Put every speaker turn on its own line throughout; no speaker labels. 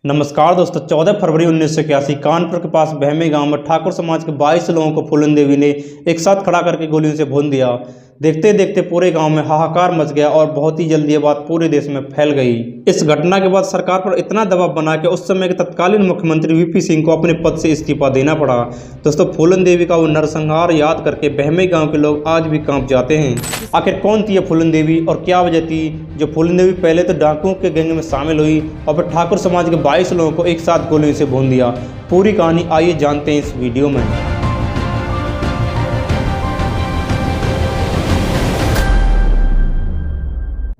नमस्कार दोस्तों। 14 फरवरी 1981 कानपुर के पास बहमे गांव में ठाकुर समाज के 22 लोगों को फूलन देवी ने एक साथ खड़ा करके गोलियों से भून दिया। देखते देखते पूरे गांव में हाहाकार मच गया और बहुत ही जल्दी ये बात पूरे देश में फैल गई। इस घटना के बाद सरकार पर इतना दबाव बना कि उस समय के तत्कालीन मुख्यमंत्री वीपी सिंह को अपने पद से इस्तीफा देना पड़ा। दोस्तों, फूलन देवी का वो नरसंहार याद करके बहमे गाँव के लोग आज भी कांप जाते हैं। आखिर कौन थी ये फूलन देवी और क्या वजह थी जो फूलन देवी पहले तो डाकुओं के गैंग में शामिल हुई और फिर ठाकुर समाज के 22 लोगों को एक साथ गोलियों से भून दिया। पूरी कहानी आइए जानते हैं इस वीडियो में।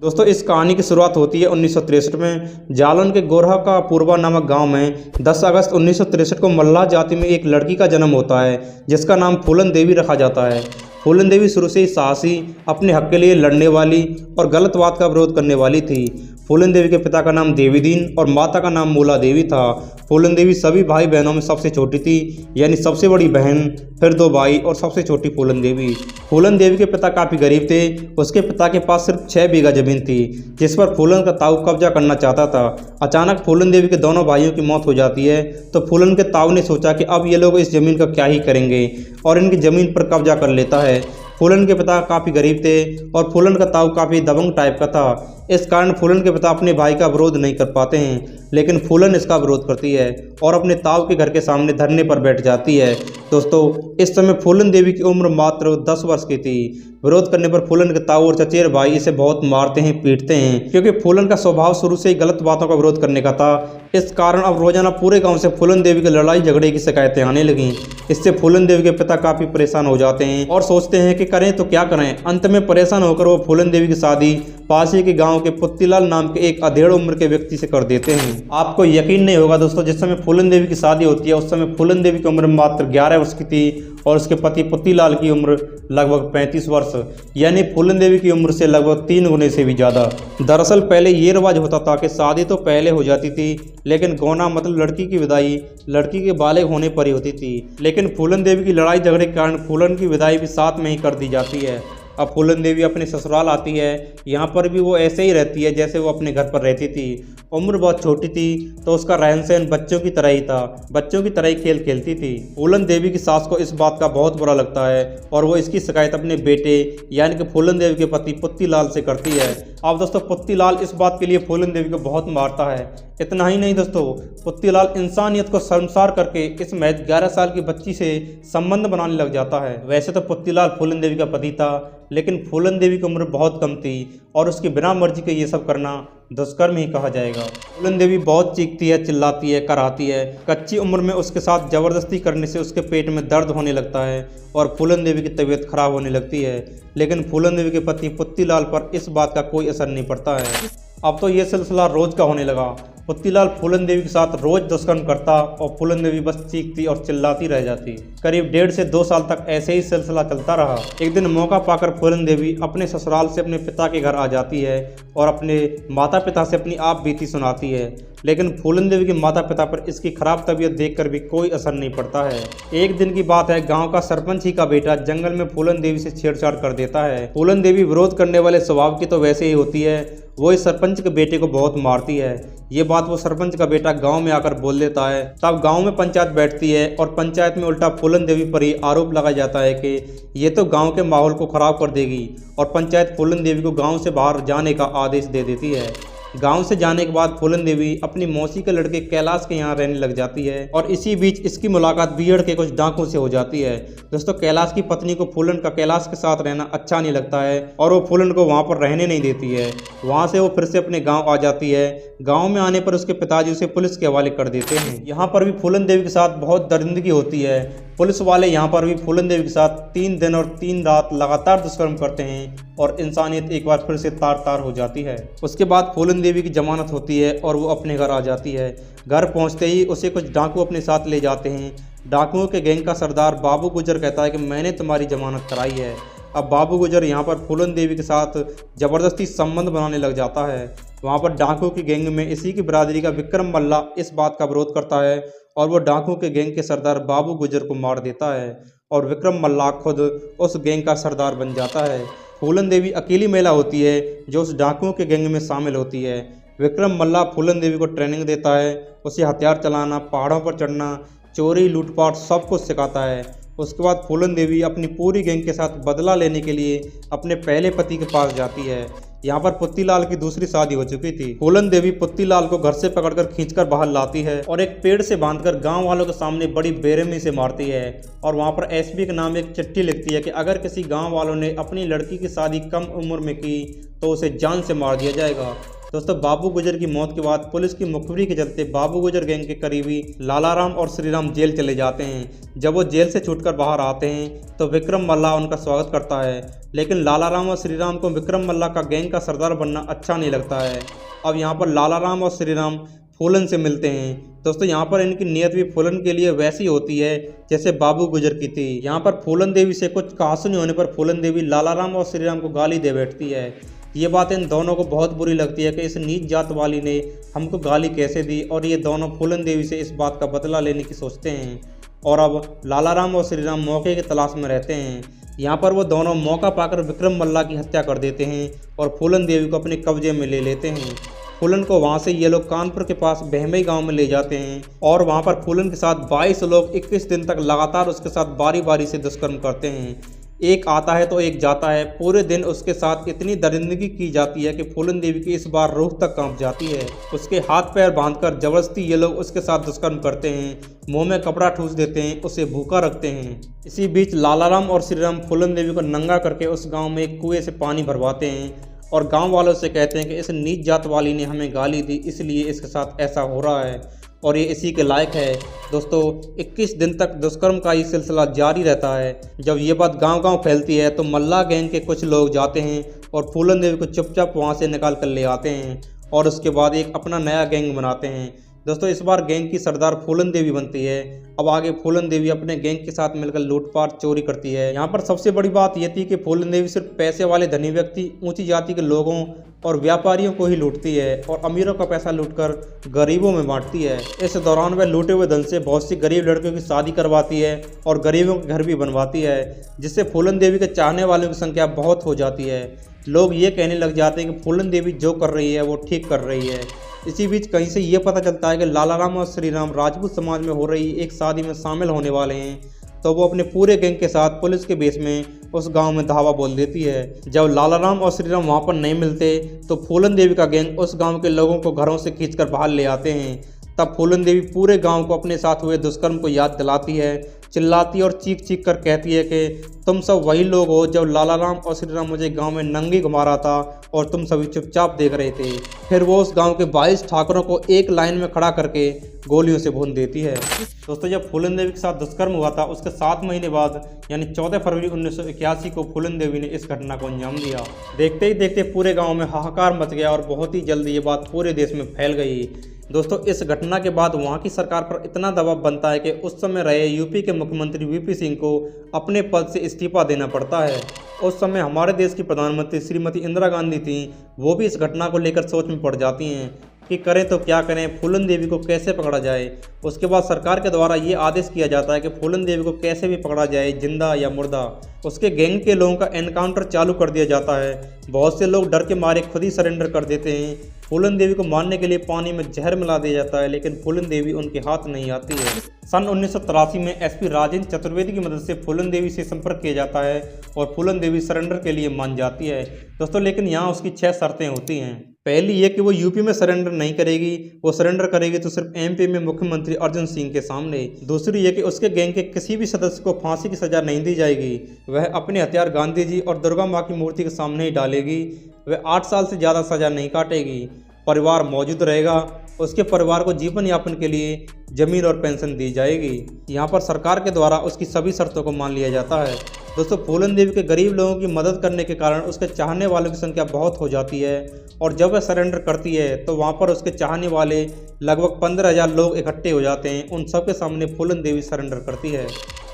दोस्तों, इस कहानी की शुरुआत होती है 1963 में। जालन के गोरहा का पूर्वा नामक गांव में 10 अगस्त 1963 को मल्लाह जाति में एक लड़की का जन्म होता है जिसका नाम फूलन देवी रखा जाता है। फूलन देवी शुरू से ही साहसी, अपने हक के लिए लड़ने वाली और गलत बात का विरोध करने वाली थी। फूलन देवी के पिता का नाम देवीदीन और माता का नाम मूला देवी था। फूलन देवी सभी भाई बहनों में सबसे छोटी थी, यानी सबसे बड़ी बहन, फिर 2 भाई और सबसे छोटी फूलन देवी। फूलन देवी के पिता काफ़ी गरीब थे। उसके पिता के पास सिर्फ 6 बीघा जमीन थी जिस पर फूलन का ताऊ कब्जा करना चाहता था। अचानक फूलन देवी के दोनों भाइयों की मौत हो जाती है तो फूलन के ताऊ ने सोचा कि अब ये लोग इस ज़मीन का क्या ही करेंगे और इनकी ज़मीन पर कब्जा कर लेता है। फूलन के पिता काफ़ी गरीब थे और फूलन का ताऊ काफ़ी दबंग टाइप का था। इस कारण फूलन के पिता अपने भाई का विरोध नहीं कर पाते हैं, लेकिन फूलन इसका विरोध करती है और अपने ताऊ के घर के सामने धरने पर बैठ जाती है। दोस्तों, इस समय फूलन देवी की उम्र मात्र 10 वर्ष की थी। विरोध करने पर फूलन के ताऊ और चचेरे भाई इसे बहुत मारते हैं, पीटते हैं, क्योंकि फूलन का स्वभाव शुरू से ही गलत बातों का विरोध करने का था। इस कारण अब रोजाना पूरे गांव से फूलन देवी की लड़ाई झगड़े की शिकायतें आने लगीं। इससे फूलन देवी के पिता काफ़ी परेशान हो जाते हैं और सोचते हैं कि करें तो क्या करें। अंत में परेशान होकर वो फूलन देवी की शादी पास ही के गांव के पुत्तीलाल नाम के एक अधेड़ उम्र के व्यक्ति से कर देते हैं। आपको यकीन नहीं होगा दोस्तों, जिस समय फूलन देवी की शादी होती है उस समय फूलन देवी की उम्र मात्र 11 वर्ष की थी और उसके पति पुत्तीलाल की उम्र लगभग 35 वर्ष, यानी फूलन देवी की उम्र से लगभग 3 गुने से भी ज़्यादा। दरअसल पहले ये रिवाज होता था कि शादी तो पहले हो जाती थी, लेकिन गौना मतलब लड़की की विदाई लड़की के बालिग होने पर ही होती थी। लेकिन फूलन देवी की लड़ाई झगड़े के कारण फूलन की विदाई भी साथ में ही कर दी जाती है। अब फूलन देवी अपने ससुराल आती है। यहाँ पर भी वो ऐसे ही रहती है जैसे वो अपने घर पर रहती थी। उम्र बहुत छोटी थी तो उसका रहन सहन बच्चों की तरह ही था, बच्चों की तरह ही खेल खेलती थी। फूलन देवी की सास को इस बात का बहुत बुरा लगता है और वो इसकी शिकायत अपने बेटे यानी कि फूलन देवी के पति पुत्तीलाल से करती है। अब दोस्तों, पुत्तीलाल इस बात के लिए फूलन देवी को बहुत मारता है। इतना ही नहीं दोस्तों, पुत्तीलाल इंसानियत को शर्मसार करके इस महज 11 साल की बच्ची से संबंध बनाने लग जाता है। वैसे तो पुत्तीलाल फूलन देवी का पति था, लेकिन फूलन देवी की उम्र बहुत कम थी और उसकी बिना मर्जी के ये सब करना दुष्कर्म ही कहा जाएगा। फूलन देवी बहुत चीखती है, चिल्लाती है, कराती है। कच्ची उम्र में उसके साथ जबरदस्ती करने से उसके पेट में दर्द होने लगता है और फूलन देवी की तबीयत खराब होने लगती है। लेकिन फूलन देवी के पति पुत्तीलाल पर इस बात का कोई असर नहीं पड़ता है। अब तो ये सिलसिला रोज का होने लगा। पुत्तीलाल फूलन देवी के साथ रोज दुष्कर्म करता और फूलन देवी बस चीखती और चिल्लाती रह जाती। करीब 1.5 से 2 साल तक ऐसे ही सिलसिला चलता रहा। एक दिन मौका पाकर फूलन देवी अपने ससुराल से अपने पिता के घर आ जाती है और अपने माता पिता से अपनी आप बीती सुनाती है। लेकिन फूलन देवी के माता पिता पर इसकी खराब तबीयत देखकर भी कोई असर नहीं पड़ता है। एक दिन की बात है, गांव का सरपंच ही का बेटा जंगल में फूलन देवी से छेड़छाड़ कर देता है। फूलन देवी विरोध करने वाले स्वभाव की तो वैसे ही होती है, वो इस सरपंच के बेटे को बहुत मारती है। ये बात वो सरपंच का बेटा गांव में आकर बोल देता है। तब गांव में पंचायत बैठती है और पंचायत में उल्टा फूलन देवी पर ही आरोप लगाया जाता है कि ये तो गांव के माहौल को खराब कर देगी और पंचायत फूलन देवी को गांव से बाहर जाने का आदेश दे देती है। गांव से जाने के बाद फूलन देवी अपनी मौसी के लड़के कैलाश के यहाँ रहने लग जाती है और इसी बीच इसकी मुलाकात बीहड़ के कुछ डाकुओं से हो जाती है। दोस्तों, कैलाश की पत्नी को फूलन का कैलाश के साथ रहना अच्छा नहीं लगता है और वो फूलन को वहाँ पर रहने नहीं देती है। वहाँ से वो फिर से अपने गाँव आ जाती है। गाँव में आने पर उसके पिताजी उसे पुलिस के हवाले कर देते हैं। यहाँ पर भी फूलन देवी के साथ बहुत दरिंदगी होती है। पुलिस वाले यहाँ पर भी फूलन देवी के साथ 3 दिन और 3 रात लगातार दुष्कर्म करते हैं और इंसानियत एक बार फिर से तार तार हो जाती है। उसके बाद फूलन देवी की जमानत होती है और वो अपने घर आ जाती है। घर पहुँचते ही उसे कुछ डाकू अपने साथ ले जाते हैं। डाकुओं के गैंग का सरदार बाबू गुजर कहता है कि मैंने तुम्हारी जमानत कराई है। अब बाबू गुजर यहाँ पर फूलन देवी के साथ ज़बरदस्ती संबंध बनाने लग जाता है। वहाँ पर डाकुओं की गैंग में इसी की बिरादरी का विक्रम मल्ला इस बात का विरोध करता है और वो डाकुओं के गैंग के सरदार बाबू गुजर को मार देता है और विक्रम मल्ला खुद उस गैंग का सरदार बन जाता है। फूलन देवी अकेली महिला होती है जो उस डाकुओं के गैंग में शामिल होती है। विक्रम मल्ला फूलन देवी को ट्रेनिंग देता है, उसे हथियार चलाना, पहाड़ों पर चढ़ना, चोरी, लूटपाट सब कुछ सिखाता है। उसके बाद फूलन देवी अपनी पूरी गैंग के साथ बदला लेने के लिए अपने पहले पति के पास जाती है। यहाँ पर पुत्तीलाल की दूसरी शादी हो चुकी थी। फूलन देवी पुत्तीलाल को घर से पकड़कर खींचकर बाहर लाती है और एक पेड़ से बांधकर गांव वालों के सामने बड़ी बेरहमी से मारती है और वहाँ पर एसपी के नाम एक चिट्ठी लिखती है कि अगर किसी गांव वालों ने अपनी लड़की की शादी कम उम्र में की तो उसे जान से मार दिया जाएगा। दोस्तों, बाबू गुजर की मौत के बाद पुलिस की मुखबिरी के चलते बाबू गुजर गैंग के करीबी लालाराम और श्रीराम जेल चले जाते हैं। जब वो जेल से छूटकर बाहर आते हैं तो विक्रम मल्ला उनका स्वागत करता है, लेकिन लालाराम और श्रीराम को विक्रम मल्ला का गैंग का सरदार बनना अच्छा नहीं लगता है। अब यहाँ पर लालाराम और श्रीराम फूलन से मिलते हैं। दोस्तों, यहाँ पर इनकी नीयत भी फूलन के लिए वैसी होती है जैसे बाबू गुजर की थी। यहाँ पर फूलन देवी से कुछ कहासुनी होने पर फूलन देवी लालाराम और श्रीराम को गाली दे बैठती है। ये बात इन दोनों को बहुत बुरी लगती है कि इस नीच जात वाली ने हमको गाली कैसे दी, और ये दोनों फूलन देवी से इस बात का बदला लेने की सोचते हैं। और अब लालाराम और श्रीराम मौके की तलाश में रहते हैं। यहाँ पर वो दोनों मौका पाकर विक्रम मल्ला की हत्या कर देते हैं और फूलन देवी को अपने कब्जे में ले लेते हैं। फूलन को वहाँ से ये लोग कानपुर के पास बहमई गांव में ले जाते हैं और वहाँ पर फूलन के साथ 22 लोग 21 दिन तक लगातार उसके साथ बारी बारी से दुष्कर्म करते हैं। एक आता है तो एक जाता है। पूरे दिन उसके साथ इतनी दरिंदगी की जाती है कि फूलन देवी की इस बार रूह तक कांप जाती है। उसके हाथ पैर बांधकर जबरदस्ती ये लोग उसके साथ दुष्कर्म करते हैं, मुंह में कपड़ा ठूस देते हैं, उसे भूखा रखते हैं। इसी बीच लालाराम और श्रीराम फूलन देवी को नंगा करके उस गांव में एक कुएं से पानी भरवाते हैं और गांव वालों से कहते हैं कि इस नीच जात वाली ने हमें गाली दी, इसलिए इसके साथ ऐसा हो रहा है और ये इसी के लायक है। दोस्तों, 21 दिन तक दुष्कर्म का ये सिलसिला जारी रहता है। जब ये बात गांव-गांव फैलती है तो मल्ला गैंग के कुछ लोग जाते हैं और फूलन देवी को चुपचाप वहां से निकाल कर ले आते हैं और उसके बाद एक अपना नया गैंग बनाते हैं। दोस्तों, इस बार गैंग की सरदार फूलन देवी बनती है। अब आगे फूलन देवी अपने गैंग के साथ मिलकर लूटपाट चोरी करती है। यहाँ पर सबसे बड़ी बात यह थी कि फूलन देवी सिर्फ पैसे वाले धनी व्यक्ति, ऊंची जाति के लोगों और व्यापारियों को ही लूटती है और अमीरों का पैसा लूटकर गरीबों में बांटती है। इस दौरान वह लूटे हुए धन से बहुत सी गरीब लड़कियों की शादी करवाती है और गरीबों के घर भी बनवाती है, जिससे फूलन देवी के चाहने वालों की संख्या बहुत हो जाती है। लोग ये कहने लग जाते हैं कि फूलन देवी जो कर रही है वो ठीक कर रही है। इसी बीच कहीं से ये पता चलता है कि लालाराम और श्रीराम राजपूत समाज में हो रही एक शादी में शामिल होने वाले हैं, तो वो अपने पूरे गैंग के साथ पुलिस के बेस में उस गांव में धावा बोल देती है। जब लालाराम और श्रीराम वहां पर नहीं मिलते तो फूलन देवी का गैंग उस गांव के लोगों को घरों से खींचकर बाहर ले आते हैं। तब फूलन देवी पूरे गांव को अपने साथ हुए दुष्कर्म को याद दिलाती है, चिल्लाती और चीख चीख कर कहती है कि तुम सब वही लोग हो जब लालाराम और श्रीराम मुझे गांव में नंगी घुमा रहा था और तुम सभी चुपचाप देख रहे थे। फिर वो उस गांव के 22 ठाकुरों को एक लाइन में खड़ा करके गोलियों से भून देती है। दोस्तों, जब फूलन देवी के साथ दुष्कर्म हुआ था उसके 7 महीने बाद यानी 14 फरवरी 1981 को फूलन देवी ने इस घटना को अंजाम दिया। देखते ही देखते पूरे गाँव में हाहाकार मच गया और बहुत ही जल्द ये बात पूरे देश में फैल गई। दोस्तों, इस घटना के बाद वहां की सरकार पर इतना दबाव बनता है कि उस समय रहे यूपी के मुख्यमंत्री वीपी सिंह को अपने पद से इस्तीफा देना पड़ता है। उस समय हमारे देश की प्रधानमंत्री श्रीमती इंदिरा गांधी थी, वो भी इस घटना को लेकर सोच में पड़ जाती हैं कि करें तो क्या करें, फूलन देवी को कैसे पकड़ा जाए। उसके बाद सरकार के द्वारा ये आदेश किया जाता है कि फूलन देवी को कैसे भी पकड़ा जाए, जिंदा या मुर्दा। उसके गैंग के लोगों का एनकाउंटर चालू कर दिया जाता है। बहुत से लोग डर के मारे खुद ही सरेंडर कर देते हैं। फूलन देवी को मारने के लिए पानी में जहर मिला दिया जाता है, लेकिन फूलन देवी उनके हाथ नहीं आती है। सन 1983 में एसपी राजेंद्र चतुर्वेदी की मदद से फूलन देवी से संपर्क किया जाता है और फूलन देवी सरेंडर के लिए मान जाती है। दोस्तों, लेकिन यहाँ उसकी 6 शर्तें होती हैं। पहली ये कि वो यूपी में सरेंडर नहीं करेगी, वो सरेंडर करेगी तो सिर्फ एमपी में मुख्यमंत्री अर्जुन सिंह के सामने। दूसरी ये कि उसके गैंग के किसी भी सदस्य को फांसी की सजा नहीं दी जाएगी, वह अपने हथियार गांधी जी और दुर्गा माँ की मूर्ति के सामने ही डालेगी। वह 8 साल से ज़्यादा सजा नहीं काटेगी। परिवार मौजूद रहेगा, उसके परिवार को जीवन यापन के लिए जमीन और पेंशन दी जाएगी। यहाँ पर सरकार के द्वारा उसकी सभी शर्तों को मान लिया जाता है। दोस्तों, फूलन देवी के गरीब लोगों की मदद करने के कारण उसके चाहने वालों की संख्या बहुत हो जाती है और जब वह सरेंडर करती है तो वहाँ पर उसके चाहने वाले लगभग 15,000 लोग इकट्ठे हो जाते हैं। उन सब के सामने फूलन देवी सरेंडर करती है।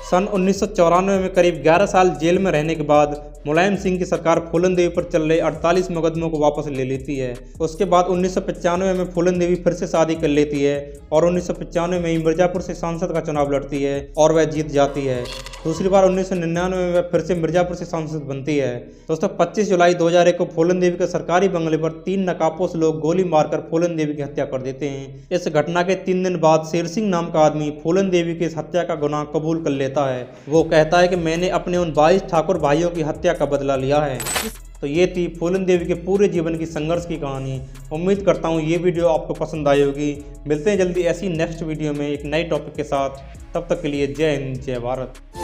सन 1994 में करीब 11 साल जेल में रहने के बाद मुलायम सिंह की सरकार फूलन देवी पर चल रहे 48 मुकदमों को वापस ले लेती है। उसके बाद 1995 में फूलन देवी फिर से शादी कर लेती है और 1995 में ही मिर्जापुर से सांसद का चुनाव लड़ती है और वह जीत जाती है। दूसरी बार 1999 में वह फिर से मिर्जापुर से सांसद बनती है। दोस्तों 25 जुलाई 2001 को फूलन देवी के सरकारी बंगले पर 3 नकाबपोश लोग गोली मारकर फूलन देवी की हत्या कर देते हैं। इस घटना के 3 दिन बाद शेर सिंह नाम का आदमी फूलन देवी की इस हत्या का गुनाह कबूल कर लेता है। वो कहता है कि मैंने अपने उन 22 ठाकुर भाइयों की हत्या का बदला लिया है। तो ये थी फूलन देवी के पूरे जीवन की संघर्ष की कहानी। उम्मीद करता हूँ ये वीडियो आपको पसंद आई होगी। मिलते हैं जल्दी ऐसी नेक्स्ट वीडियो में एक नए टॉपिक के साथ। तब तक के लिए जय हिंद, जय भारत।